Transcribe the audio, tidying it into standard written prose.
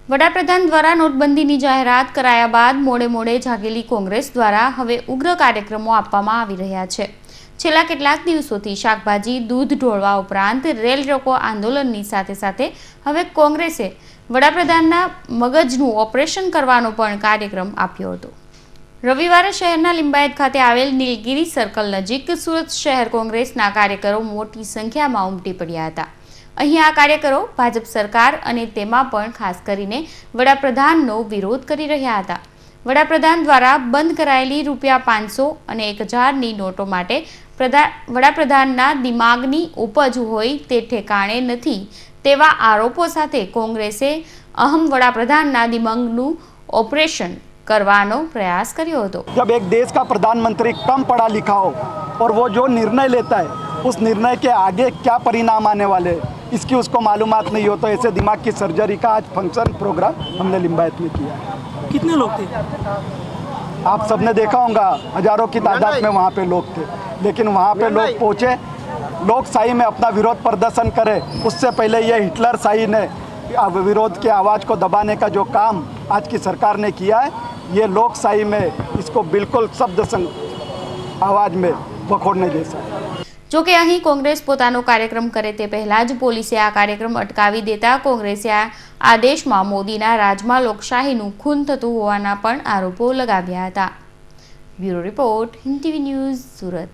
વડાપ્રધાન દ્વારા નોટબંધીની જાહેરાત કરાયા બાદ મોડે મોડે જાગેલી કોંગ્રેસ દ્વારા હવે ઉગ્ર કાર્યક્રમો આપવામાં આવી રહ્યા છે। છેલ્લા કેટલાક દિવસોથી શાકભાજી, દૂધ ઢોળવા ઉપરાંત રેલ રોકો આંદોલનની સાથે હવે કોંગ્રેસે વડાપ્રધાનના મગજનું ઓપરેશન કરવાનો પણ કાર્યક્રમ આપ્યો હતો। રવિવારે શહેરના લિંબાયત ખાતે આવેલ નીલગિરી સર્કલ નજીક સુરત શહેર કોંગ્રેસના કાર્યકરો મોટી સંખ્યામાં ઉમટી પડ્યા હતા। અહીં આ કાર્યકરો ભાજપ સરકાર અને તેમાં પણ ખાસ કરીને વડાપ્રધાનનો વિરોધ કરી રહ્યા હતા। વડાપ્રધાન દ્વારા બંધ કરાયેલી ₹500 અને 1000ની નોટો માટે વડાપ્રધાનના દિમાગની ઉપજ હોય તે ઠેકાણે નથી તેવા આરોપો સાથે કોંગ્રેસે અહમ વડાપ્રધાનના દિમાગનું ઓપરેશન करवानो प्रयास करियो तो। जब एक देश का प्रधानमंत्री कम पढ़ा लिखा हो और वो जो निर्णय लेता है उस निर्णय के आगे क्या परिणाम आने वाले हैं इसकी उसको मालूमात नहीं हो, तो ऐसे दिमाग की सर्जरी का आज फंक्शन प्रोग्राम हमने लिंबायत में किया। कितने लोग थे? आप सबने देखा होगा, हजारों की तादाद में वहाँ पे लोग थे, लेकिन वहाँ पे लोग पहुँचे, लोकशाही में अपना विरोध प्रदर्शन करे। उससे पहले ये हिटलर शाही ने विरोध की आवाज़ को दबाने का जो काम आज की सरकार ने किया है, ये लोकशाही में इसको बिल्कुल शब्द संग आवाज में बखोड़ने जैसा है। जो कि અહીં કોંગ્રેસ પોતાનો કાર્યક્રમ કરે તે પહેલા જ પોલીસે આ કાર્યક્રમ અટકાવી દેતા કોંગ્રેસે આ આદેશમાં મોદીના રાજમાં લોકશાહીનું ખૂન થતું હોવાના પણ આરોપો લગાવ્યા હતા। Bureau report, Hind TV news, Surat.